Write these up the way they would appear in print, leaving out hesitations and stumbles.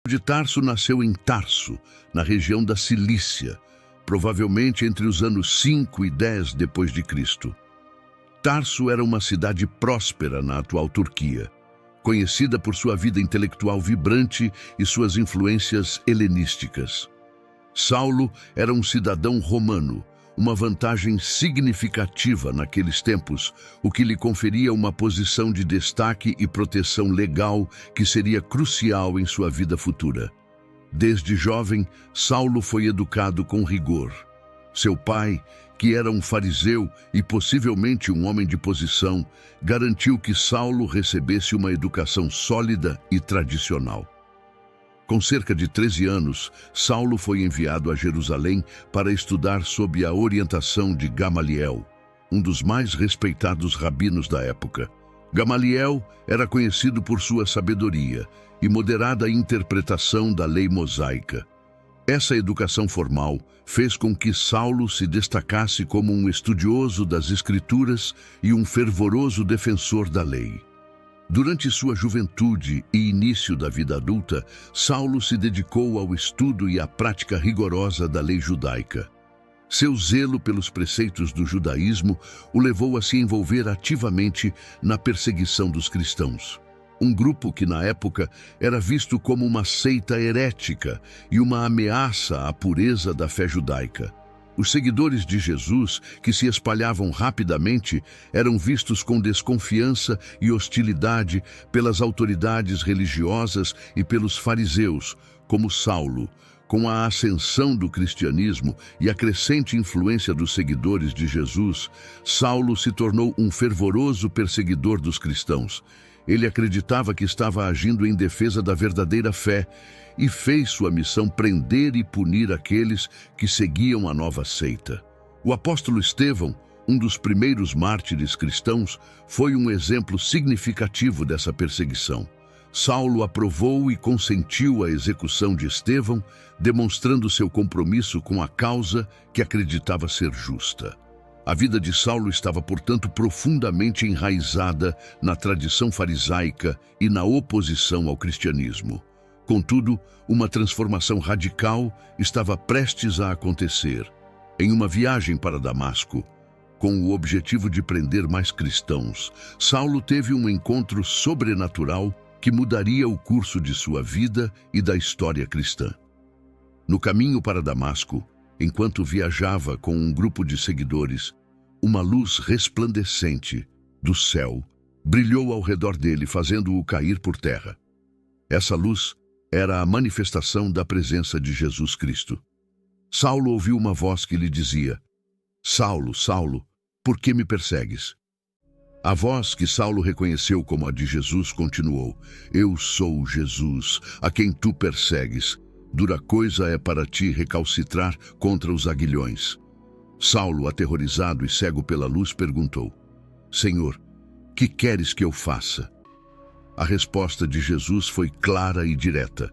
De Tarso nasceu em Tarso, na região da Cilícia, provavelmente entre os anos 5 e 10 depois de Cristo. Tarso era uma cidade próspera na atual Turquia, conhecida por sua vida intelectual vibrante e suas influências helenísticas. Saulo era um cidadão romano, uma vantagem significativa naqueles tempos, o que lhe conferia uma posição de destaque e proteção legal que seria crucial em sua vida futura. Desde jovem, Saulo foi educado com rigor. Seu pai, que era um fariseu e possivelmente um homem de posição, garantiu que Saulo recebesse uma educação sólida e tradicional. Com cerca de 13 anos, Saulo foi enviado a Jerusalém para estudar sob a orientação de Gamaliel, um dos mais respeitados rabinos da época. Gamaliel era conhecido por sua sabedoria e moderada interpretação da lei mosaica. Essa educação formal fez com que Saulo se destacasse como um estudioso das Escrituras e um fervoroso defensor da lei. Durante sua juventude e início da vida adulta, Saulo se dedicou ao estudo e à prática rigorosa da lei judaica. Seu zelo pelos preceitos do judaísmo o levou a se envolver ativamente na perseguição dos cristãos. Um grupo que, na época, era visto como uma seita herética e uma ameaça à pureza da fé judaica. Os seguidores de Jesus, que se espalhavam rapidamente, eram vistos com desconfiança e hostilidade pelas autoridades religiosas e pelos fariseus, como Saulo. Com a ascensão do cristianismo e a crescente influência dos seguidores de Jesus, Saulo se tornou um fervoroso perseguidor dos cristãos. Ele acreditava que estava agindo em defesa da verdadeira fé e fez sua missão prender e punir aqueles que seguiam a nova seita. O apóstolo Estevão, um dos primeiros mártires cristãos, foi um exemplo significativo dessa perseguição. Saulo aprovou e consentiu a execução de Estevão, demonstrando seu compromisso com a causa que acreditava ser justa. A vida de Saulo estava, portanto, profundamente enraizada na tradição farisaica e na oposição ao cristianismo. Contudo, uma transformação radical estava prestes a acontecer. Em uma viagem para Damasco, com o objetivo de prender mais cristãos, Saulo teve um encontro sobrenatural que mudaria o curso de sua vida e da história cristã. No caminho para Damasco, enquanto viajava com um grupo de seguidores, uma luz resplandecente do céu brilhou ao redor dele, fazendo-o cair por terra. Essa luz era a manifestação da presença de Jesus Cristo. Saulo ouviu uma voz que lhe dizia: "Saulo, Saulo, por que me persegues?" A voz, que Saulo reconheceu como a de Jesus, continuou: "Eu sou Jesus, a quem tu persegues. Dura coisa é para ti recalcitrar contra os aguilhões." Saulo, aterrorizado e cego pela luz, perguntou: "Senhor, que queres que eu faça?" A resposta de Jesus foi clara e direta: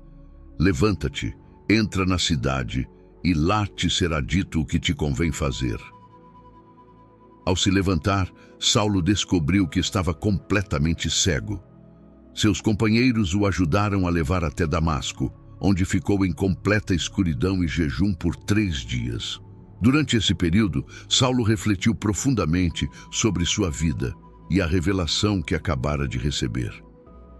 "Levanta-te, entra na cidade, e lá te será dito o que te convém fazer." Ao se levantar, Saulo descobriu que estava completamente cego. Seus companheiros o ajudaram a levar até Damasco, onde ficou em completa escuridão e jejum por 3 dias. Durante esse período, Saulo refletiu profundamente sobre sua vida e a revelação que acabara de receber.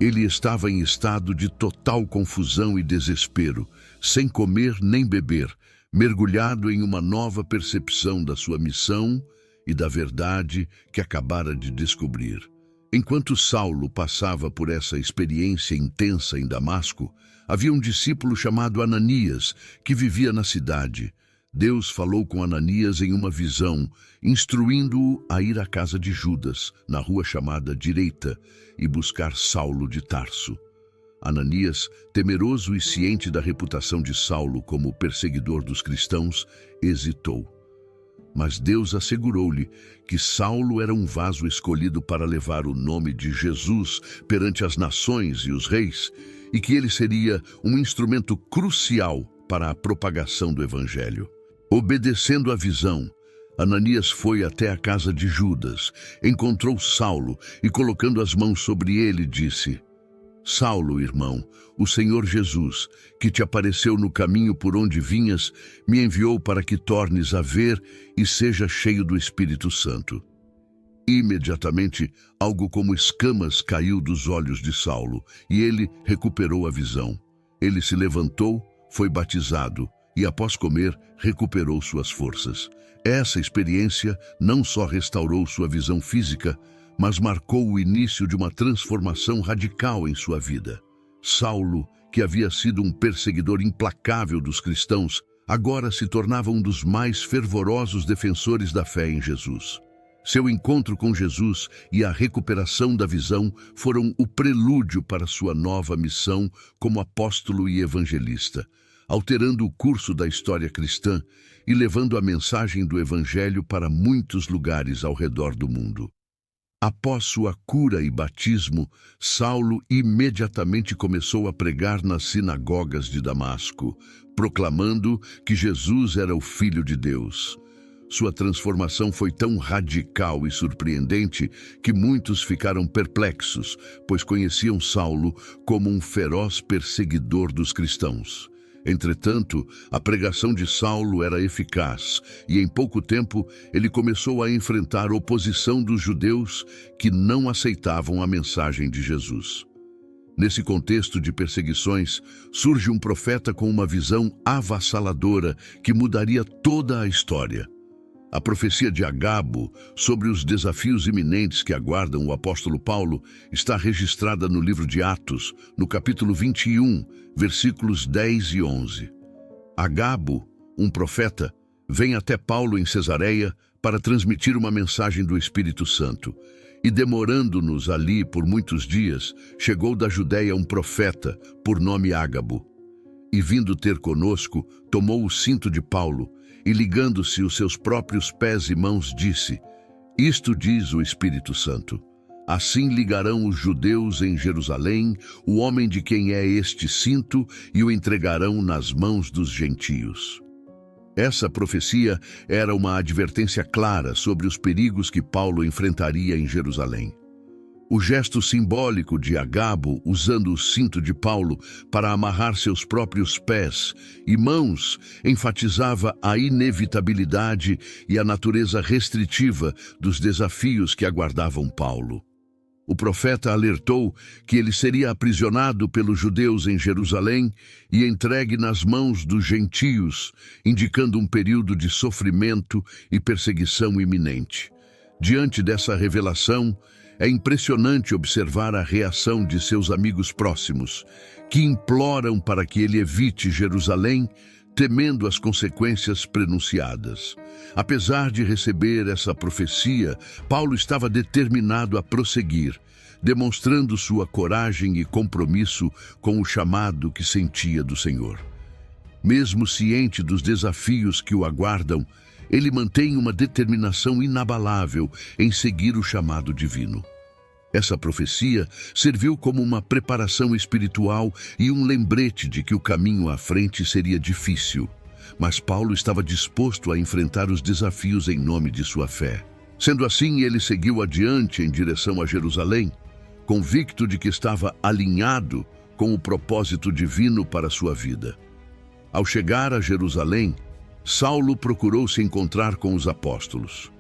Ele estava em estado de total confusão e desespero, sem comer nem beber, mergulhado em uma nova percepção da sua missão e da verdade que acabara de descobrir. Enquanto Saulo passava por essa experiência intensa em Damasco, havia um discípulo chamado Ananias, que vivia na cidade. Deus falou com Ananias em uma visão, instruindo-o a ir à casa de Judas, na rua chamada Direita, e buscar Saulo de Tarso. Ananias, temeroso e ciente da reputação de Saulo como perseguidor dos cristãos, hesitou. Mas Deus assegurou-lhe que Saulo era um vaso escolhido para levar o nome de Jesus perante as nações e os reis, e que ele seria um instrumento crucial para a propagação do Evangelho. Obedecendo à visão, Ananias foi até a casa de Judas, encontrou Saulo e, colocando as mãos sobre ele, disse: Saulo, irmão, o Senhor Jesus, que te apareceu no caminho por onde vinhas, me enviou para que tornes a ver e seja cheio do Espírito Santo. Imediatamente, algo como escamas caiu dos olhos de Saulo, e ele recuperou a visão. Ele se levantou, foi batizado, e após comer, recuperou suas forças. Essa experiência não só restaurou sua visão física, mas marcou o início de uma transformação radical em sua vida. Saulo, que havia sido um perseguidor implacável dos cristãos, agora se tornava um dos mais fervorosos defensores da fé em Jesus. Seu encontro com Jesus e a recuperação da visão foram o prelúdio para sua nova missão como apóstolo e evangelista, alterando o curso da história cristã e levando a mensagem do Evangelho para muitos lugares ao redor do mundo. Após sua cura e batismo, Saulo imediatamente começou a pregar nas sinagogas de Damasco, proclamando que Jesus era o Filho de Deus. Sua transformação foi tão radical e surpreendente que muitos ficaram perplexos, pois conheciam Saulo como um feroz perseguidor dos cristãos. Entretanto, a pregação de Saulo era eficaz e em pouco tempo ele começou a enfrentar oposição dos judeus que não aceitavam a mensagem de Jesus. Nesse contexto de perseguições, surge um profeta com uma visão avassaladora que mudaria toda a história. A profecia de Agabo sobre os desafios iminentes que aguardam o apóstolo Paulo está registrada no livro de Atos, no capítulo 21, versículos 10 e 11. Agabo, um profeta, vem até Paulo em Cesareia para transmitir uma mensagem do Espírito Santo. E demorando-nos ali por muitos dias, chegou da Judéia um profeta, por nome Ágabo. E vindo ter conosco, tomou o cinto de Paulo, e ligando-se os seus próprios pés e mãos, disse: Isto diz o Espírito Santo: Assim ligarão os judeus em Jerusalém o homem de quem é este cinto e o entregarão nas mãos dos gentios. Essa profecia era uma advertência clara sobre os perigos que Paulo enfrentaria em Jerusalém. O gesto simbólico de Agabo, usando o cinto de Paulo para amarrar seus próprios pés e mãos, enfatizava a inevitabilidade e a natureza restritiva dos desafios que aguardavam Paulo. O profeta alertou que ele seria aprisionado pelos judeus em Jerusalém e entregue nas mãos dos gentios, indicando um período de sofrimento e perseguição iminente. Diante dessa revelação, é impressionante observar a reação de seus amigos próximos, que imploram para que ele evite Jerusalém, temendo as consequências prenunciadas. Apesar de receber essa profecia, Paulo estava determinado a prosseguir, demonstrando sua coragem e compromisso com o chamado que sentia do Senhor. Mesmo ciente dos desafios que o aguardam, ele mantém uma determinação inabalável em seguir o chamado divino. Essa profecia serviu como uma preparação espiritual e um lembrete de que o caminho à frente seria difícil, mas Paulo estava disposto a enfrentar os desafios em nome de sua fé. Sendo assim, ele seguiu adiante em direção a Jerusalém, convicto de que estava alinhado com o propósito divino para sua vida. Ao chegar a Jerusalém, Saulo procurou se encontrar com os apóstolos.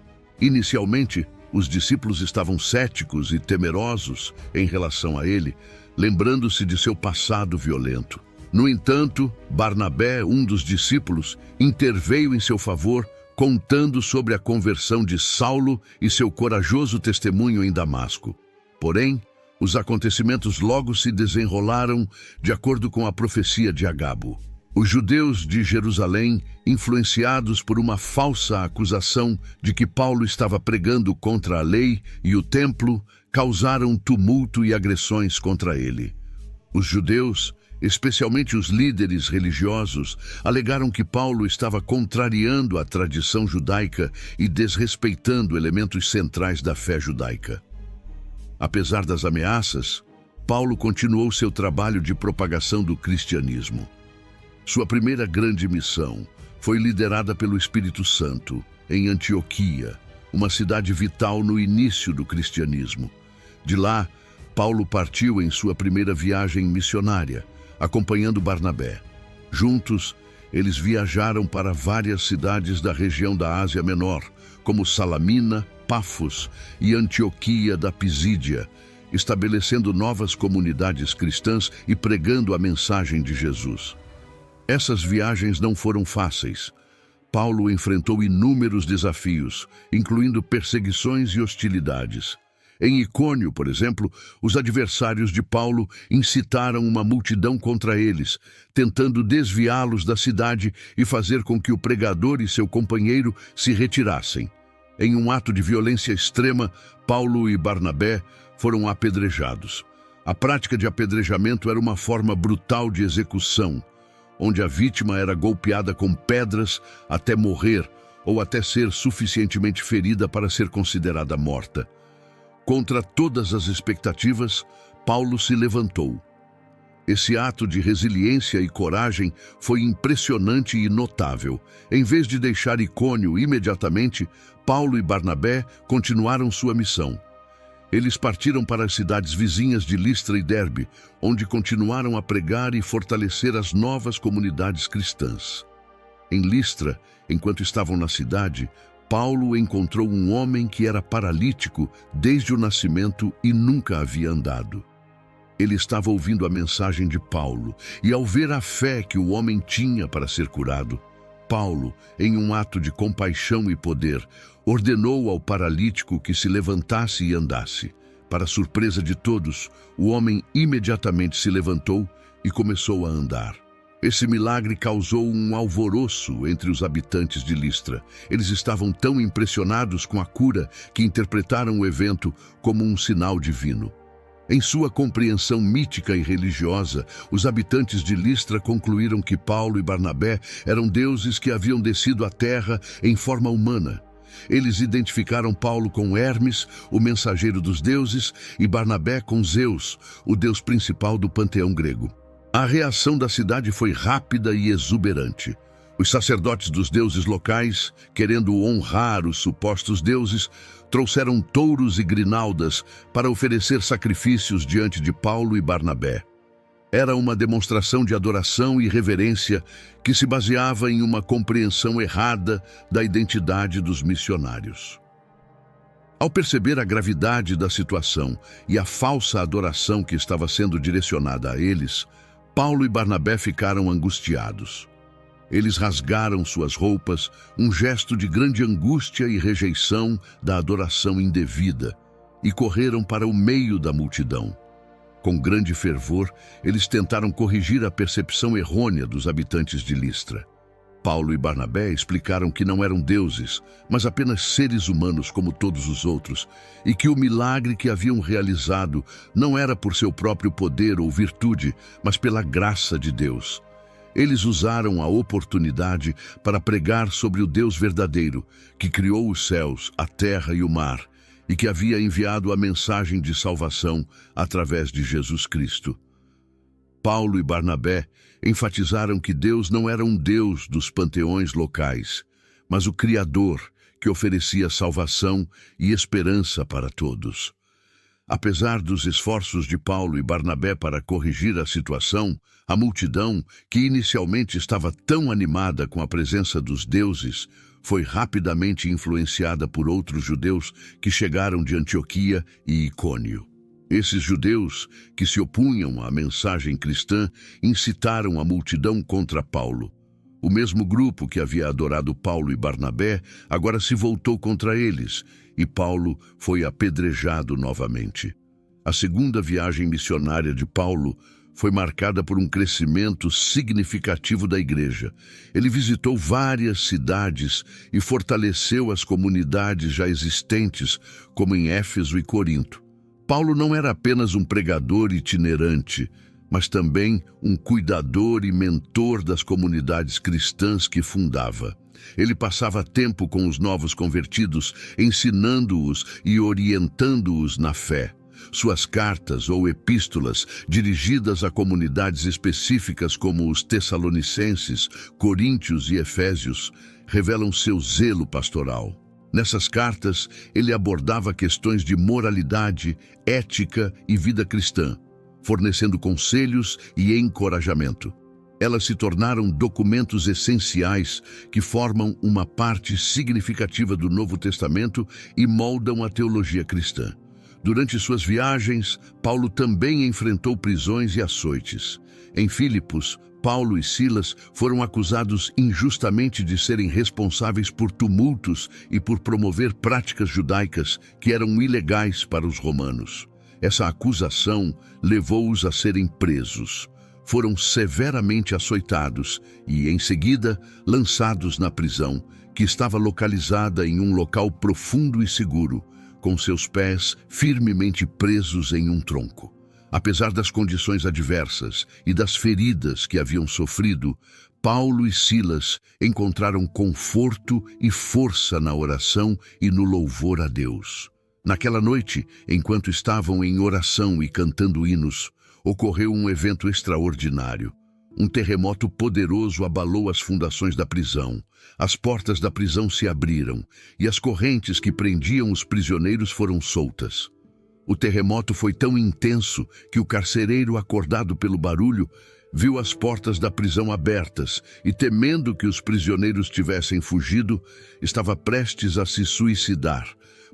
Inicialmente, os discípulos estavam céticos e temerosos em relação a ele, lembrando-se de seu passado violento. No entanto, Barnabé, um dos discípulos, interveio em seu favor, contando sobre a conversão de Saulo e seu corajoso testemunho em Damasco. Porém, os acontecimentos logo se desenrolaram de acordo com a profecia de Agabo. Os judeus de Jerusalém, influenciados por uma falsa acusação de que Paulo estava pregando contra a lei e o templo, causaram tumulto e agressões contra ele. Os judeus, especialmente os líderes religiosos, alegaram que Paulo estava contrariando a tradição judaica e desrespeitando elementos centrais da fé judaica. Apesar das ameaças, Paulo continuou seu trabalho de propagação do cristianismo. Sua primeira grande missão foi liderada pelo Espírito Santo em Antioquia, uma cidade vital no início do cristianismo. De lá, Paulo partiu em sua primeira viagem missionária, acompanhando Barnabé. Juntos, eles viajaram para várias cidades da região da Ásia Menor, como Salamina, Pafos e Antioquia da Pisídia, estabelecendo novas comunidades cristãs e pregando a mensagem de Jesus. Essas viagens não foram fáceis. Paulo enfrentou inúmeros desafios, incluindo perseguições e hostilidades. Em Icônio, por exemplo, os adversários de Paulo incitaram uma multidão contra eles, tentando desviá-los da cidade e fazer com que o pregador e seu companheiro se retirassem. Em um ato de violência extrema, Paulo e Barnabé foram apedrejados. A prática de apedrejamento era uma forma brutal de execução, onde a vítima era golpeada com pedras até morrer ou até ser suficientemente ferida para ser considerada morta. Contra todas as expectativas, Paulo se levantou. Esse ato de resiliência e coragem foi impressionante e notável. Em vez de deixar Icônio imediatamente, Paulo e Barnabé continuaram sua missão. Eles partiram para as cidades vizinhas de Listra e Derbe, onde continuaram a pregar e fortalecer as novas comunidades cristãs. Em Listra, enquanto estavam na cidade, Paulo encontrou um homem que era paralítico desde o nascimento e nunca havia andado. Ele estava ouvindo a mensagem de Paulo, e ao ver a fé que o homem tinha para ser curado, Paulo, em um ato de compaixão e poder, ordenou ao paralítico que se levantasse e andasse. Para surpresa de todos, o homem imediatamente se levantou e começou a andar. Esse milagre causou um alvoroço entre os habitantes de Listra. Eles estavam tão impressionados com a cura que interpretaram o evento como um sinal divino. Em sua compreensão mítica e religiosa, os habitantes de Listra concluíram que Paulo e Barnabé eram deuses que haviam descido à terra em forma humana. Eles identificaram Paulo com Hermes, o mensageiro dos deuses, e Barnabé com Zeus, o deus principal do panteão grego. A reação da cidade foi rápida e exuberante. Os sacerdotes dos deuses locais, querendo honrar os supostos deuses, trouxeram touros e grinaldas para oferecer sacrifícios diante de Paulo e Barnabé. Era uma demonstração de adoração e reverência que se baseava em uma compreensão errada da identidade dos missionários. Ao perceber a gravidade da situação e a falsa adoração que estava sendo direcionada a eles, Paulo e Barnabé ficaram angustiados. Eles rasgaram suas roupas, um gesto de grande angústia e rejeição da adoração indevida, e correram para o meio da multidão. Com grande fervor, eles tentaram corrigir a percepção errônea dos habitantes de Listra. Paulo e Barnabé explicaram que não eram deuses, mas apenas seres humanos como todos os outros, e que o milagre que haviam realizado não era por seu próprio poder ou virtude, mas pela graça de Deus. Eles usaram a oportunidade para pregar sobre o Deus verdadeiro, que criou os céus, a terra e o mar, e que havia enviado a mensagem de salvação através de Jesus Cristo. Paulo e Barnabé enfatizaram que Deus não era um Deus dos panteões locais, mas o Criador que oferecia salvação e esperança para todos. Apesar dos esforços de Paulo e Barnabé para corrigir a situação, a multidão, que inicialmente estava tão animada com a presença dos deuses, foi rapidamente influenciada por outros judeus que chegaram de Antioquia e Icônio. Esses judeus, que se opunham à mensagem cristã, incitaram a multidão contra Paulo. O mesmo grupo que havia adorado Paulo e Barnabé agora se voltou contra eles, e Paulo foi apedrejado novamente. A segunda viagem missionária de Paulo foi marcada por um crescimento significativo da igreja. Ele visitou várias cidades e fortaleceu as comunidades já existentes, como em Éfeso e Corinto. Paulo não era apenas um pregador itinerante, mas também um cuidador e mentor das comunidades cristãs que fundava. Ele passava tempo com os novos convertidos, ensinando-os e orientando-os na fé. Suas cartas ou epístolas, dirigidas a comunidades específicas como os Tessalonicenses, Coríntios e Efésios, revelam seu zelo pastoral. Nessas cartas, ele abordava questões de moralidade, ética e vida cristã, fornecendo conselhos e encorajamento. Elas se tornaram documentos essenciais que formam uma parte significativa do Novo Testamento e moldam a teologia cristã. Durante suas viagens, Paulo também enfrentou prisões e açoites. Em Filipos, Paulo e Silas foram acusados injustamente de serem responsáveis por tumultos e por promover práticas judaicas que eram ilegais para os romanos. Essa acusação levou-os a serem presos. Foram severamente açoitados e, em seguida, lançados na prisão, que estava localizada em um local profundo e seguro, com seus pés firmemente presos em um tronco. Apesar das condições adversas e das feridas que haviam sofrido, Paulo e Silas encontraram conforto e força na oração e no louvor a Deus. Naquela noite, enquanto estavam em oração e cantando hinos, ocorreu um evento extraordinário. Um terremoto poderoso abalou as fundações da prisão. As portas da prisão se abriram e as correntes que prendiam os prisioneiros foram soltas. O terremoto foi tão intenso que o carcereiro, acordado pelo barulho, viu as portas da prisão abertas e, temendo que os prisioneiros tivessem fugido, estava prestes a se suicidar,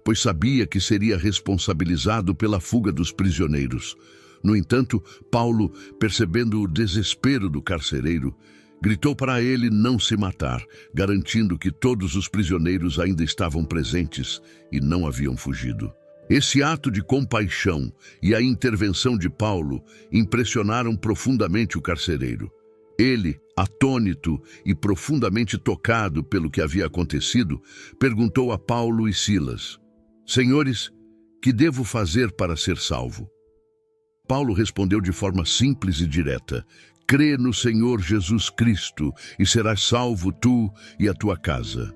pois sabia que seria responsabilizado pela fuga dos prisioneiros. No entanto, Paulo, percebendo o desespero do carcereiro, gritou para ele não se matar, garantindo que todos os prisioneiros ainda estavam presentes e não haviam fugido. Esse ato de compaixão e a intervenção de Paulo impressionaram profundamente o carcereiro. Ele, atônito e profundamente tocado pelo que havia acontecido, perguntou a Paulo e Silas: "Senhores, que devo fazer para ser salvo?" Paulo respondeu de forma simples e direta: "Crê no Senhor Jesus Cristo e serás salvo tu e a tua casa."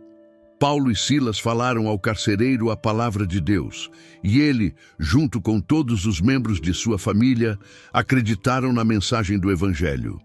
Paulo e Silas falaram ao carcereiro a palavra de Deus, e ele, junto com todos os membros de sua família, acreditaram na mensagem do Evangelho.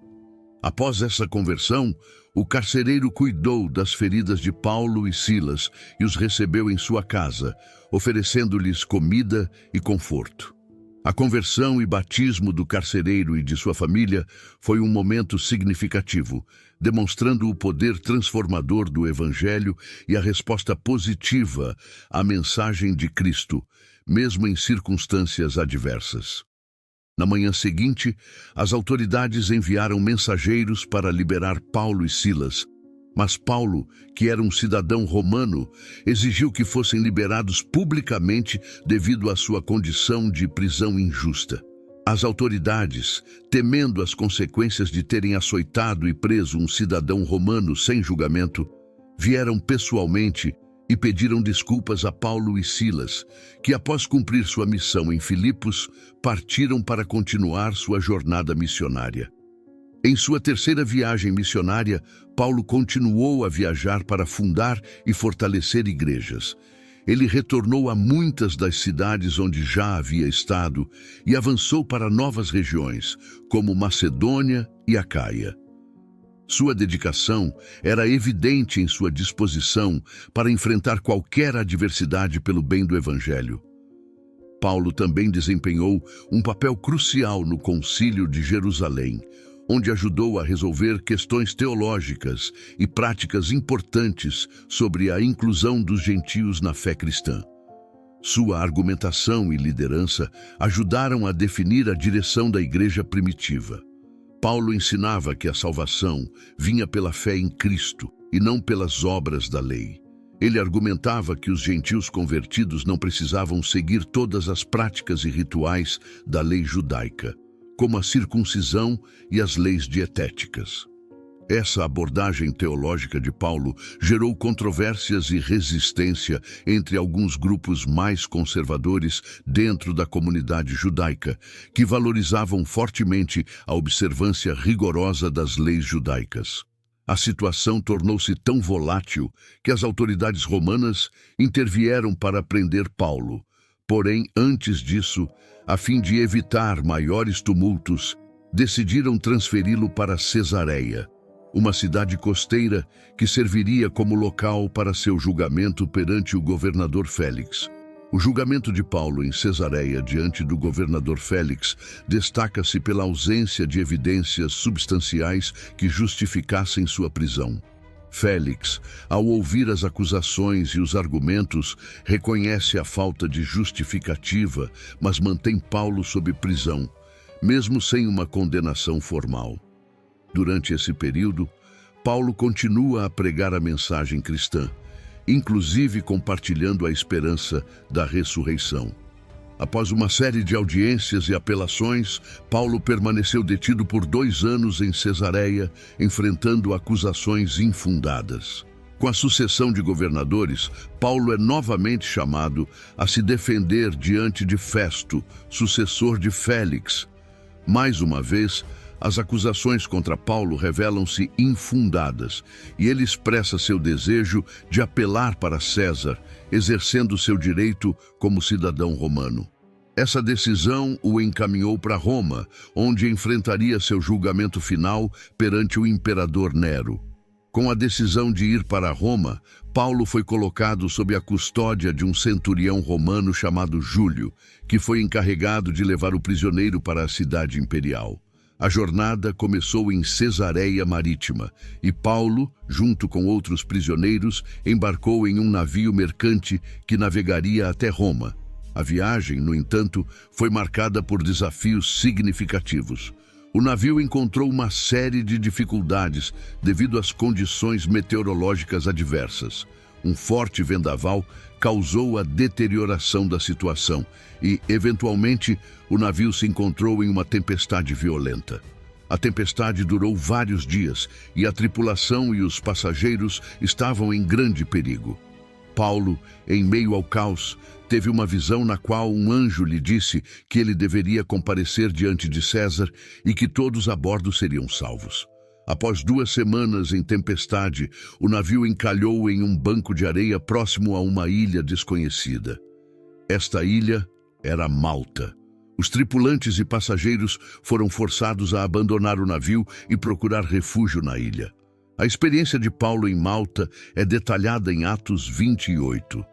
Após essa conversão, o carcereiro cuidou das feridas de Paulo e Silas e os recebeu em sua casa, oferecendo-lhes comida e conforto. A conversão e batismo do carcereiro e de sua família foi um momento significativo, demonstrando o poder transformador do Evangelho e a resposta positiva à mensagem de Cristo, mesmo em circunstâncias adversas. Na manhã seguinte, as autoridades enviaram mensageiros para liberar Paulo e Silas, mas Paulo, que era um cidadão romano, exigiu que fossem liberados publicamente devido à sua condição de prisão injusta. As autoridades, temendo as consequências de terem açoitado e preso um cidadão romano sem julgamento, vieram pessoalmente e pediram desculpas a Paulo e Silas, que após cumprir sua missão em Filipos, partiram para continuar sua jornada missionária. Em sua terceira viagem missionária, Paulo continuou a viajar para fundar e fortalecer igrejas. Ele retornou a muitas das cidades onde já havia estado e avançou para novas regiões, como Macedônia e Acaia. Sua dedicação era evidente em sua disposição para enfrentar qualquer adversidade pelo bem do Evangelho. Paulo também desempenhou um papel crucial no Concílio de Jerusalém, onde ajudou a resolver questões teológicas e práticas importantes sobre a inclusão dos gentios na fé cristã. Sua argumentação e liderança ajudaram a definir a direção da igreja primitiva. Paulo ensinava que a salvação vinha pela fé em Cristo e não pelas obras da lei. Ele argumentava que os gentios convertidos não precisavam seguir todas as práticas e rituais da lei judaica, como a circuncisão e as leis dietéticas. Essa abordagem teológica de Paulo gerou controvérsias e resistência entre alguns grupos mais conservadores dentro da comunidade judaica, que valorizavam fortemente a observância rigorosa das leis judaicas. A situação tornou-se tão volátil que as autoridades romanas intervieram para prender Paulo. Porém, antes disso, a fim de evitar maiores tumultos, decidiram transferi-lo para Cesareia. uma cidade costeira que serviria como local para seu julgamento perante o governador Félix. O julgamento de Paulo em Cesareia diante do governador Félix destaca-se pela ausência de evidências substanciais que justificassem sua prisão. Félix, ao ouvir as acusações e os argumentos, reconhece a falta de justificativa, mas mantém Paulo sob prisão, mesmo sem uma condenação formal. Durante esse período, Paulo continua a pregar a mensagem cristã, inclusive compartilhando a esperança da ressurreição. Após uma série de audiências e apelações, Paulo permaneceu detido por 2 anos em Cesareia, enfrentando acusações infundadas. Com a sucessão de governadores, Paulo é novamente chamado a se defender diante de Festo, sucessor de Félix. Mais uma vez, as acusações contra Paulo revelam-se infundadas e ele expressa seu desejo de apelar para César, exercendo seu direito como cidadão romano. Essa decisão o encaminhou para Roma, onde enfrentaria seu julgamento final perante o imperador Nero. Com a decisão de ir para Roma, Paulo foi colocado sob a custódia de um centurião romano chamado Júlio, que foi encarregado de levar o prisioneiro para a cidade imperial. A jornada começou em Cesareia Marítima e Paulo, junto com outros prisioneiros, embarcou em um navio mercante que navegaria até Roma. A viagem, no entanto, foi marcada por desafios significativos. O navio encontrou uma série de dificuldades devido às condições meteorológicas adversas. Um forte vendaval causou a deterioração da situação e, eventualmente, o navio se encontrou em uma tempestade violenta. A tempestade durou vários dias e a tripulação e os passageiros estavam em grande perigo. Paulo, em meio ao caos, teve uma visão na qual um anjo lhe disse que ele deveria comparecer diante de César e que todos a bordo seriam salvos. Após 2 semanas em tempestade, o navio encalhou em um banco de areia próximo a uma ilha desconhecida. Esta ilha era Malta. Os tripulantes e passageiros foram forçados a abandonar o navio e procurar refúgio na ilha. A experiência de Paulo em Malta é detalhada em Atos 28.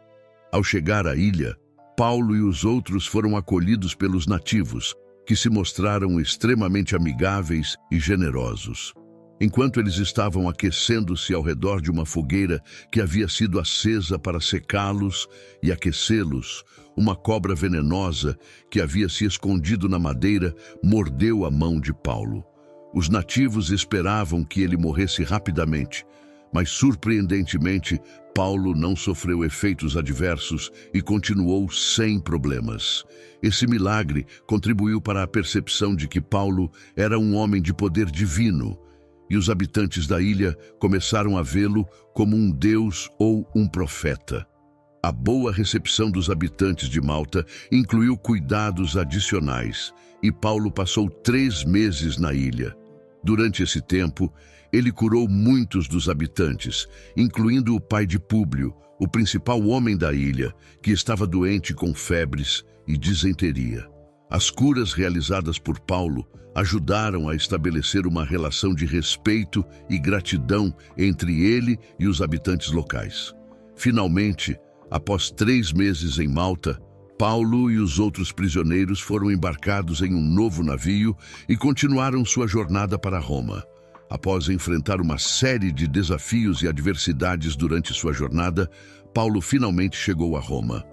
Ao chegar à ilha, Paulo e os outros foram acolhidos pelos nativos, que se mostraram extremamente amigáveis e generosos. Enquanto eles estavam aquecendo-se ao redor de uma fogueira que havia sido acesa para secá-los e aquecê-los, uma cobra venenosa que havia se escondido na madeira mordeu a mão de Paulo. Os nativos esperavam que ele morresse rapidamente, mas surpreendentemente, Paulo não sofreu efeitos adversos e continuou sem problemas. Esse milagre contribuiu para a percepção de que Paulo era um homem de poder divino, e os habitantes da ilha começaram a vê-lo como um deus ou um profeta. A boa recepção dos habitantes de Malta incluiu cuidados adicionais, e Paulo passou 3 meses na ilha. Durante esse tempo, ele curou muitos dos habitantes, incluindo o pai de Públio, o principal homem da ilha, que estava doente com febres e disenteria. As curas realizadas por Paulo ajudaram a estabelecer uma relação de respeito e gratidão entre ele e os habitantes locais. Finalmente, após 3 meses em Malta, Paulo e os outros prisioneiros foram embarcados em um novo navio e continuaram sua jornada para Roma. Após enfrentar uma série de desafios e adversidades durante sua jornada, Paulo finalmente chegou a Roma.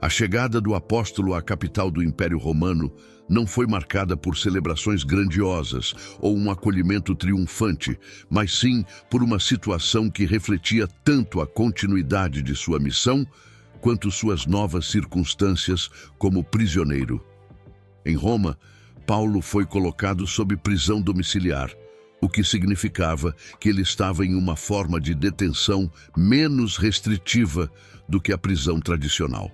A chegada do apóstolo à capital do Império Romano não foi marcada por celebrações grandiosas ou um acolhimento triunfante, mas sim por uma situação que refletia tanto a continuidade de sua missão quanto suas novas circunstâncias como prisioneiro. Em Roma, Paulo foi colocado sob prisão domiciliar, o que significava que ele estava em uma forma de detenção menos restritiva do que a prisão tradicional.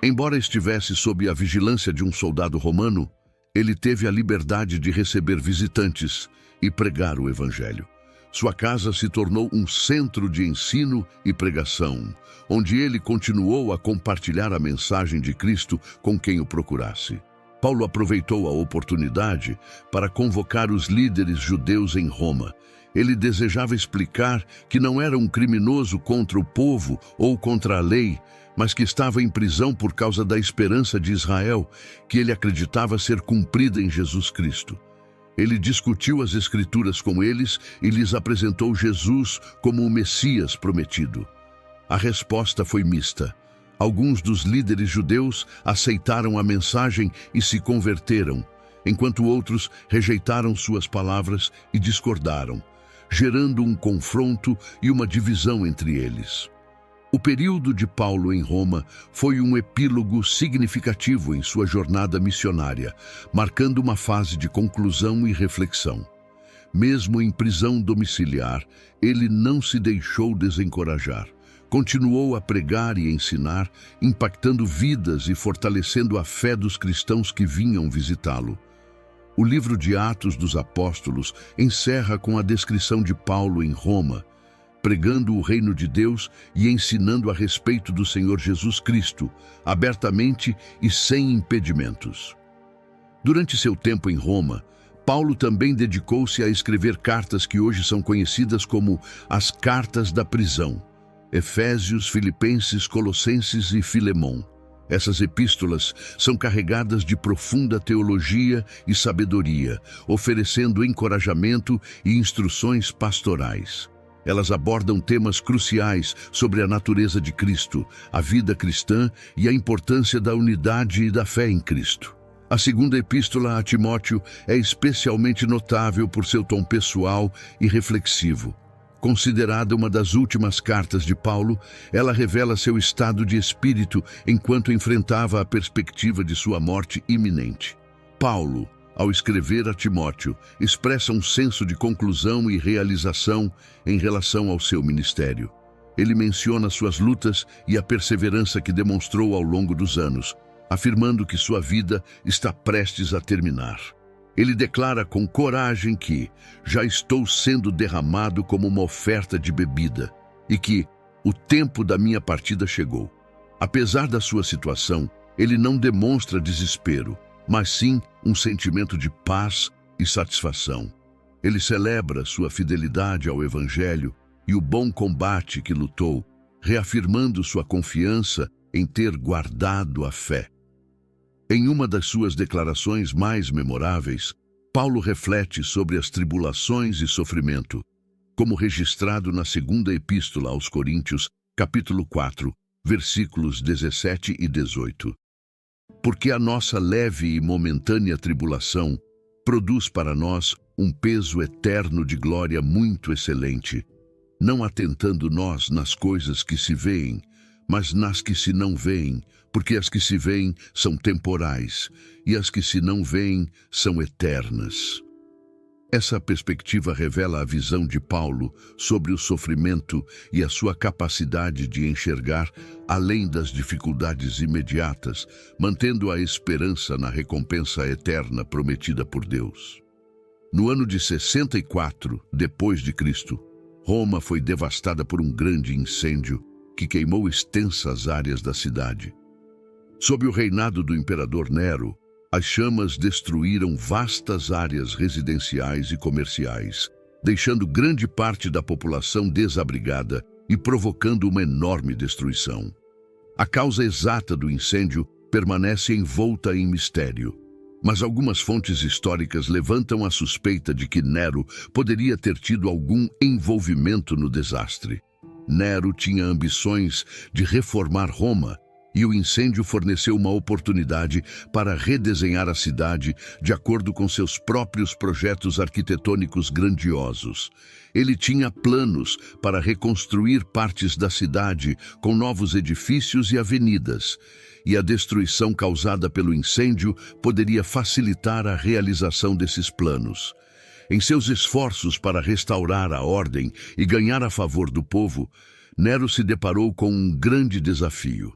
Embora estivesse sob a vigilância de um soldado romano, ele teve a liberdade de receber visitantes e pregar o Evangelho. Sua casa se tornou um centro de ensino e pregação, onde ele continuou a compartilhar a mensagem de Cristo com quem o procurasse. Paulo aproveitou a oportunidade para convocar os líderes judeus em Roma. Ele desejava explicar que não era um criminoso contra o povo ou contra a lei, mas que estava em prisão por causa da esperança de Israel, que ele acreditava ser cumprida em Jesus Cristo. Ele discutiu as Escrituras com eles e lhes apresentou Jesus como o Messias prometido. A resposta foi mista. Alguns dos líderes judeus aceitaram a mensagem e se converteram, enquanto outros rejeitaram suas palavras e discordaram, gerando um confronto e uma divisão entre eles. O período de Paulo em Roma foi um epílogo significativo em sua jornada missionária, marcando uma fase de conclusão e reflexão. Mesmo em prisão domiciliar, ele não se deixou desencorajar. Continuou a pregar e ensinar, impactando vidas e fortalecendo a fé dos cristãos que vinham visitá-lo. O livro de Atos dos Apóstolos encerra com a descrição de Paulo em Roma, pregando o reino de Deus e ensinando a respeito do Senhor Jesus Cristo, abertamente e sem impedimentos. Durante seu tempo em Roma, Paulo também dedicou-se a escrever cartas que hoje são conhecidas como as Cartas da Prisão: Efésios, Filipenses, Colossenses e Filemão. Essas epístolas são carregadas de profunda teologia e sabedoria, oferecendo encorajamento e instruções pastorais. Elas abordam temas cruciais sobre a natureza de Cristo, a vida cristã e a importância da unidade e da fé em Cristo. A segunda epístola a Timóteo é especialmente notável por seu tom pessoal e reflexivo. Considerada uma das últimas cartas de Paulo, ela revela seu estado de espírito enquanto enfrentava a perspectiva de sua morte iminente. Paulo, ao escrever a Timóteo, expressa um senso de conclusão e realização em relação ao seu ministério. Ele menciona suas lutas e a perseverança que demonstrou ao longo dos anos, afirmando que sua vida está prestes a terminar. Ele declara com coragem que já estou sendo derramado como uma oferta de bebida e que o tempo da minha partida chegou. Apesar da sua situação, ele não demonstra desespero, mas sim um sentimento de paz e satisfação. Ele celebra sua fidelidade ao Evangelho e o bom combate que lutou, reafirmando sua confiança em ter guardado a fé. Em uma das suas declarações mais memoráveis, Paulo reflete sobre as tribulações e sofrimento, como registrado na segunda epístola aos Coríntios, capítulo 4, versículos 17 e 18. Porque a nossa leve e momentânea tribulação produz para nós um peso eterno de glória muito excelente, não atentando nós nas coisas que se veem, mas nas que se não veem, porque as que se veem são temporais e as que se não veem são eternas. Essa perspectiva revela a visão de Paulo sobre o sofrimento e a sua capacidade de enxergar além das dificuldades imediatas, mantendo a esperança na recompensa eterna prometida por Deus. No ano de 64 depois de Cristo, Roma foi devastada por um grande incêndio que queimou extensas áreas da cidade. Sob o reinado do imperador Nero, as chamas destruíram vastas áreas residenciais e comerciais, deixando grande parte da população desabrigada e provocando uma enorme destruição. A causa exata do incêndio permanece envolta em mistério, mas algumas fontes históricas levantam a suspeita de que Nero poderia ter tido algum envolvimento no desastre. Nero tinha ambições de reformar Roma, e o incêndio forneceu uma oportunidade para redesenhar a cidade de acordo com seus próprios projetos arquitetônicos grandiosos. Ele tinha planos para reconstruir partes da cidade com novos edifícios e avenidas, e a destruição causada pelo incêndio poderia facilitar a realização desses planos. Em seus esforços para restaurar a ordem e ganhar a favor do povo, Nero se deparou com um grande desafio: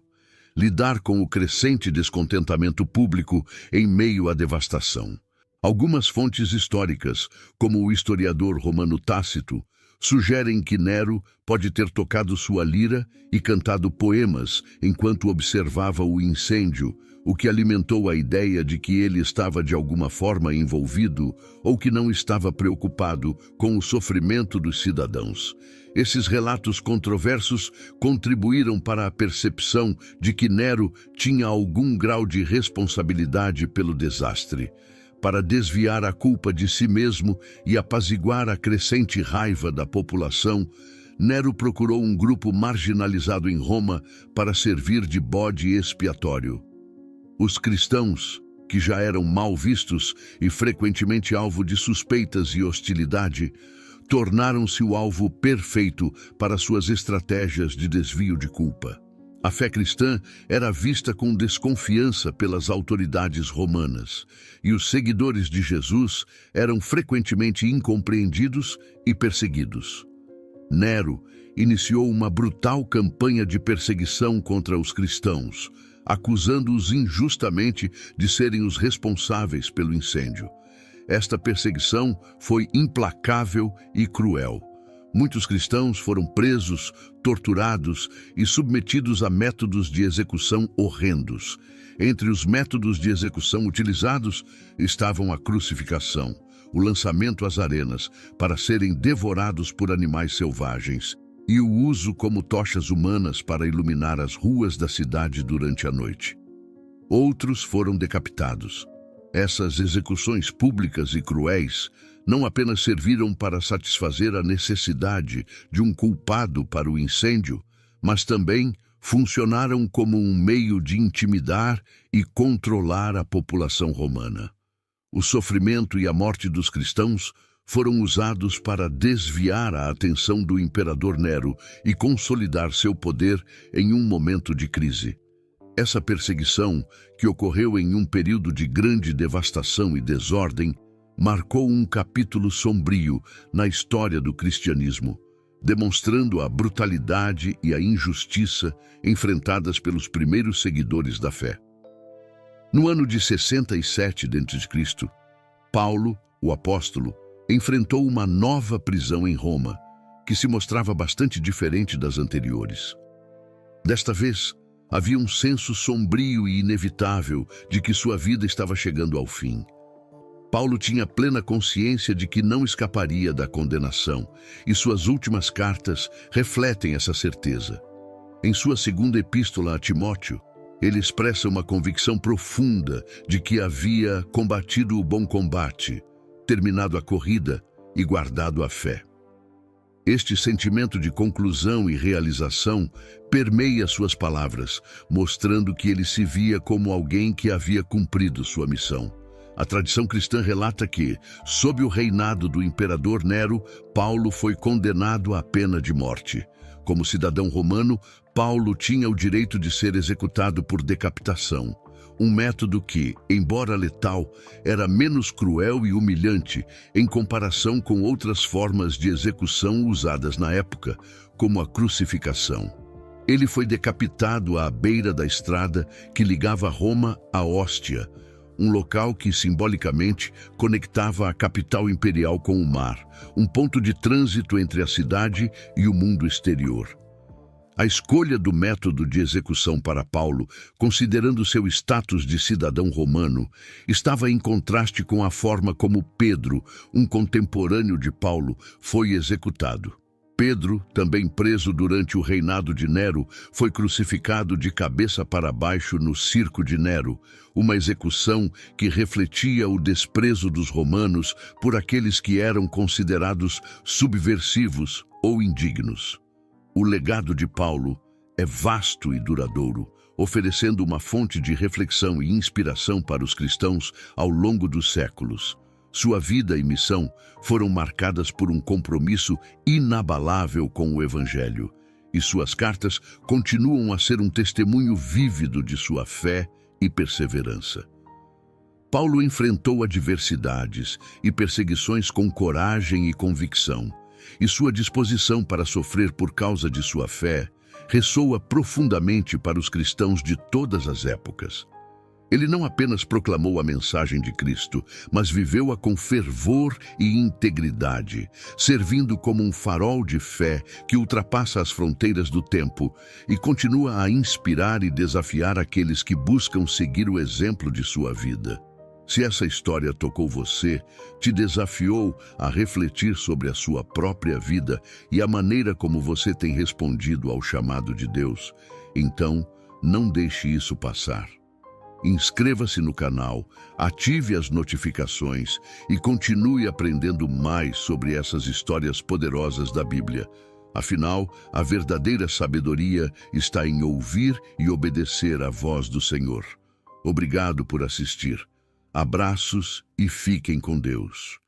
lidar com o crescente descontentamento público em meio à devastação. Algumas fontes históricas, como o historiador romano Tácito, sugerem que Nero pode ter tocado sua lira e cantado poemas enquanto observava o incêndio, o que alimentou a ideia de que ele estava de alguma forma envolvido ou que não estava preocupado com o sofrimento dos cidadãos. Esses relatos controversos contribuíram para a percepção de que Nero tinha algum grau de responsabilidade pelo desastre. Para desviar a culpa de si mesmo e apaziguar a crescente raiva da população, Nero procurou um grupo marginalizado em Roma para servir de bode expiatório. Os cristãos, que já eram mal vistos e frequentemente alvo de suspeitas e hostilidade, tornaram-se o alvo perfeito para suas estratégias de desvio de culpa. A fé cristã era vista com desconfiança pelas autoridades romanas, e os seguidores de Jesus eram frequentemente incompreendidos e perseguidos. Nero iniciou uma brutal campanha de perseguição contra os cristãos, acusando-os injustamente de serem os responsáveis pelo incêndio. Esta perseguição foi implacável e cruel. Muitos cristãos foram presos, torturados e submetidos a métodos de execução horrendos. Entre os métodos de execução utilizados estavam a crucificação, o lançamento às arenas para serem devorados por animais selvagens e o uso como tochas humanas para iluminar as ruas da cidade durante a noite. Outros foram decapitados. Essas execuções públicas e cruéis não apenas serviram para satisfazer a necessidade de um culpado para o incêndio, mas também funcionaram como um meio de intimidar e controlar a população romana. O sofrimento e a morte dos cristãos foram usados para desviar a atenção do imperador Nero e consolidar seu poder em um momento de crise. Essa perseguição, que ocorreu em um período de grande devastação e desordem, marcou um capítulo sombrio na história do cristianismo, demonstrando a brutalidade e a injustiça enfrentadas pelos primeiros seguidores da fé. No ano de 67 d.C., Paulo, o apóstolo, enfrentou uma nova prisão em Roma, que se mostrava bastante diferente das anteriores. Desta vez, havia um senso sombrio e inevitável de que sua vida estava chegando ao fim. Paulo tinha plena consciência de que não escaparia da condenação, e suas últimas cartas refletem essa certeza. Em sua segunda epístola a Timóteo, ele expressa uma convicção profunda de que havia combatido o bom combate, terminado a corrida e guardado a fé. Este sentimento de conclusão e realização permeia suas palavras, mostrando que ele se via como alguém que havia cumprido sua missão. A tradição cristã relata que, sob o reinado do imperador Nero, Paulo foi condenado à pena de morte. Como cidadão romano, Paulo tinha o direito de ser executado por decapitação, um método que, embora letal, era menos cruel e humilhante em comparação com outras formas de execução usadas na época, como a crucificação. Ele foi decapitado à beira da estrada que ligava Roma a Óstia, um local que simbolicamente conectava a capital imperial com o mar, um ponto de trânsito entre a cidade e o mundo exterior. A escolha do método de execução para Paulo, considerando seu status de cidadão romano, estava em contraste com a forma como Pedro, um contemporâneo de Paulo, foi executado. Pedro, também preso durante o reinado de Nero, foi crucificado de cabeça para baixo no circo de Nero, uma execução que refletia o desprezo dos romanos por aqueles que eram considerados subversivos ou indignos. O legado de Paulo é vasto e duradouro, oferecendo uma fonte de reflexão e inspiração para os cristãos ao longo dos séculos. Sua vida e missão foram marcadas por um compromisso inabalável com o Evangelho, e suas cartas continuam a ser um testemunho vívido de sua fé e perseverança. Paulo enfrentou adversidades e perseguições com coragem e convicção, e sua disposição para sofrer por causa de sua fé ressoa profundamente para os cristãos de todas as épocas. Ele não apenas proclamou a mensagem de Cristo, mas viveu-a com fervor e integridade, servindo como um farol de fé que ultrapassa as fronteiras do tempo e continua a inspirar e desafiar aqueles que buscam seguir o exemplo de sua vida. Se essa história tocou você, te desafiou a refletir sobre a sua própria vida e a maneira como você tem respondido ao chamado de Deus, então não deixe isso passar. Inscreva-se no canal, ative as notificações e continue aprendendo mais sobre essas histórias poderosas da Bíblia. Afinal, a verdadeira sabedoria está em ouvir e obedecer à voz do Senhor. Obrigado por assistir. Abraços e fiquem com Deus.